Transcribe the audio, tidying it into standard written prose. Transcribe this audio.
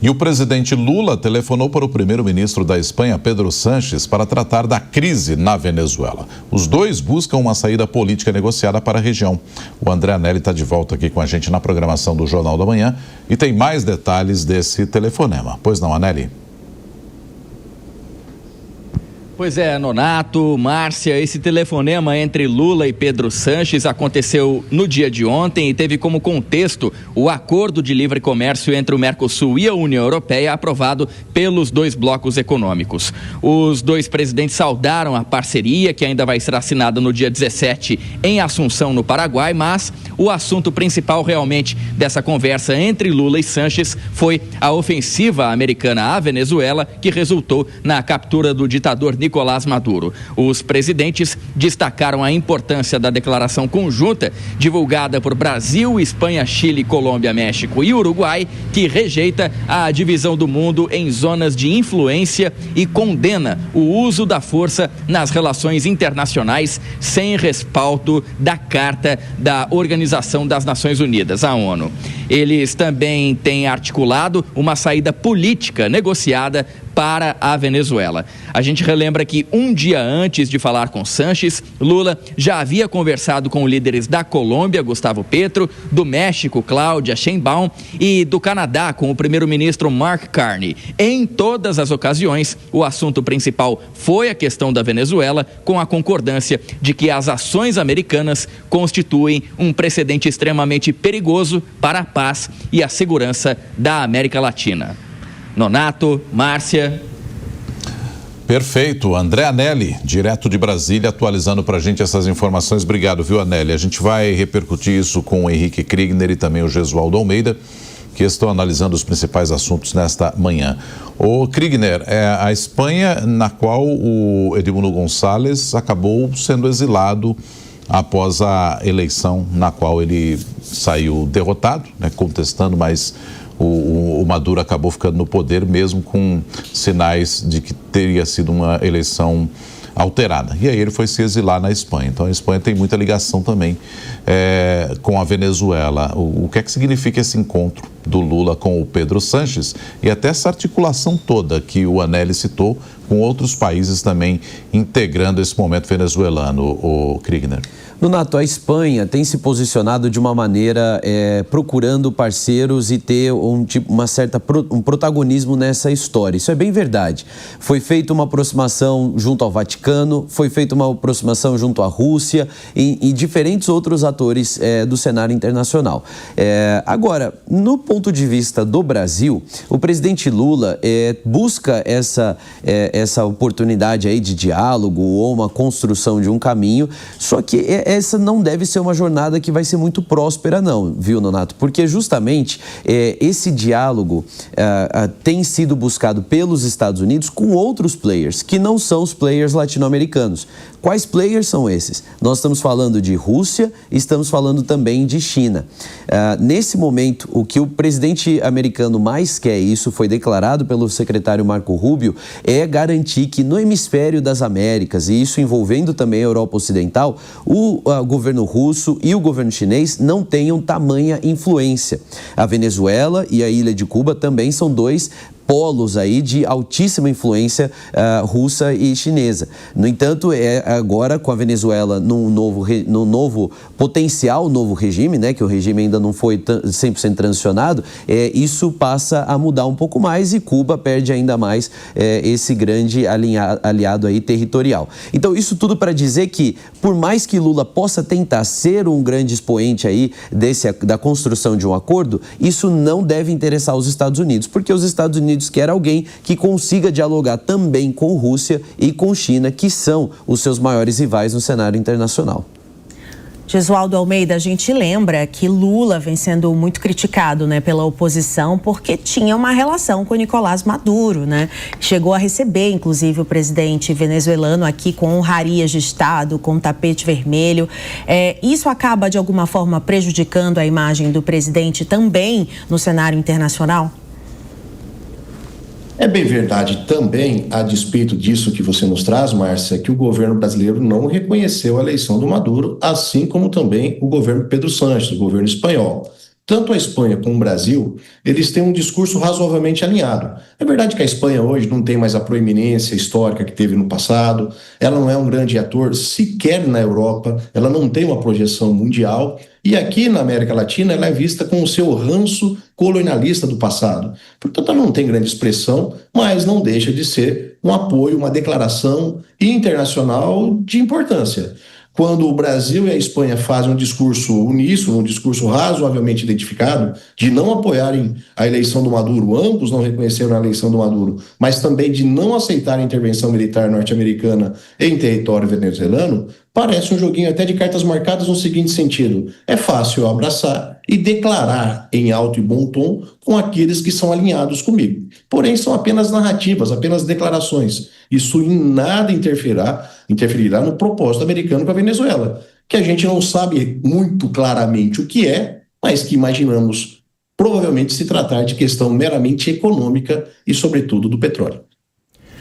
E o presidente Lula telefonou para o primeiro-ministro da Espanha, Pedro Sánchez, para tratar da crise na Venezuela. Os dois buscam uma saída política negociada para a região. O André Anelli está de volta aqui com a gente na programação do Jornal da Manhã e tem mais detalhes desse telefonema. Pois não, Anelli? Pois é, Nonato, Márcia, esse telefonema entre Lula e Pedro Sánchez aconteceu no dia de ontem e teve como contexto o acordo de livre comércio entre o Mercosul e a União Europeia aprovado pelos dois blocos econômicos. Os dois presidentes saudaram a parceria, que ainda vai ser assinada no dia 17 em Assunção, no Paraguai, mas o assunto principal realmente dessa conversa entre Lula e Sánchez foi a ofensiva americana à Venezuela, que resultou na captura do ditador Nicolás Maduro. Os presidentes destacaram a importância da declaração conjunta divulgada por Brasil, Espanha, Chile, Colômbia, México e Uruguai, que rejeita a divisão do mundo em zonas de influência e condena o uso da força nas relações internacionais sem respaldo da Carta da Organização das Nações Unidas, a ONU. Eles também têm articulado uma saída política negociada para a Venezuela. A gente relembra que um dia antes de falar com Sánchez, Lula já havia conversado com líderes da Colômbia, Gustavo Petro, do México, Cláudia Sheinbaum, e do Canadá, com o primeiro-ministro Mark Carney. Em todas as ocasiões, o assunto principal foi a questão da Venezuela, com a concordância de que as ações americanas constituem um precedente extremamente perigoso para a paz e a segurança da América Latina. Nonato, Márcia. Perfeito. André Anelli, direto de Brasília, atualizando para a gente essas informações. Obrigado, viu, Anelli? A gente vai repercutir isso com o Henrique Kriegner e também o Gesualdo Almeida, que estão analisando os principais assuntos nesta manhã. O Kriegner, a Espanha, na qual o Edmundo Gonçalves acabou sendo exilado após a eleição na qual ele saiu derrotado, né, contestando, mas o Maduro acabou ficando no poder mesmo com sinais de que teria sido uma eleição alterada. E aí ele foi se exilar na Espanha. Então a Espanha tem muita ligação também com a Venezuela. O que é que significa esse encontro do Lula com o Pedro Sánchez e até essa articulação toda que o Anelli citou com outros países também integrando esse momento venezuelano, o Kriegner? Nonato, a Espanha tem se posicionado de uma maneira procurando parceiros e ter um protagonismo nessa história. Isso é bem verdade. Foi feita uma aproximação junto ao Vaticano, foi feita uma aproximação junto à Rússia e diferentes outros atores do cenário internacional. Agora, no ponto de vista do Brasil, o presidente Lula busca essa oportunidade aí de diálogo ou uma construção de um caminho, só que essa não deve ser uma jornada que vai ser muito próspera não, viu, Nonato? Porque justamente esse diálogo tem sido buscado pelos Estados Unidos com outros players, que não são os players latino-americanos. Quais players são esses? Nós estamos falando de Rússia e estamos falando também de China. Nesse momento, o que o presidente americano mais quer, e isso foi declarado pelo secretário Marco Rubio, é garantir que no hemisfério das Américas, e isso envolvendo também a Europa Ocidental, o governo russo e o governo chinês não tenham tamanha influência. A Venezuela e a ilha de Cuba também são dois polos aí de altíssima influência russa e chinesa. No entanto, agora com a Venezuela num novo potencial novo regime, né, que o regime ainda não foi 100% transicionado, isso passa a mudar um pouco mais e Cuba perde ainda mais esse grande aliado aí territorial. Então, isso tudo para dizer que, por mais que Lula possa tentar ser um grande expoente aí da construção de um acordo, isso não deve interessar os Estados Unidos, porque os Estados Unidos quer alguém que consiga dialogar também com Rússia e com China, que são os seus maiores rivais no cenário internacional. Gesualdo Almeida, a gente lembra que Lula vem sendo muito criticado, né, pela oposição porque tinha uma relação com o Nicolás Maduro, né? Chegou a receber, inclusive, o presidente venezuelano aqui com honrarias de Estado, com tapete vermelho. Isso acaba, de alguma forma, prejudicando a imagem do presidente também no cenário internacional? É bem verdade também, a despeito disso que você nos traz, Márcia, que o governo brasileiro não reconheceu a eleição do Maduro, assim como também o governo Pedro Sánchez, o governo espanhol. tanto a Espanha como o Brasil, eles têm um discurso razoavelmente alinhado. É verdade que a Espanha hoje não tem mais a proeminência histórica que teve no passado, ela não é um grande ator sequer na Europa, ela não tem uma projeção mundial, e aqui na América Latina ela é vista com o seu ranço colonialista do passado. Portanto, ela não tem grande expressão, mas não deixa de ser um apoio, uma declaração internacional de importância. Quando o Brasil e a Espanha fazem um discurso uníssono, um discurso razoavelmente identificado, de não apoiarem a eleição do Maduro, ambos não reconheceram a eleição do Maduro, mas também de não aceitar a intervenção militar norte-americana em território venezuelano, parece um joguinho até de cartas marcadas no seguinte sentido: é fácil eu abraçar e declarar em alto e bom tom com aqueles que são alinhados comigo. Porém, são apenas narrativas, apenas declarações. Isso em nada interferirá no propósito americano com a Venezuela, que a gente não sabe muito claramente o que é, mas que imaginamos provavelmente se tratar de questão meramente econômica e, sobretudo, do petróleo.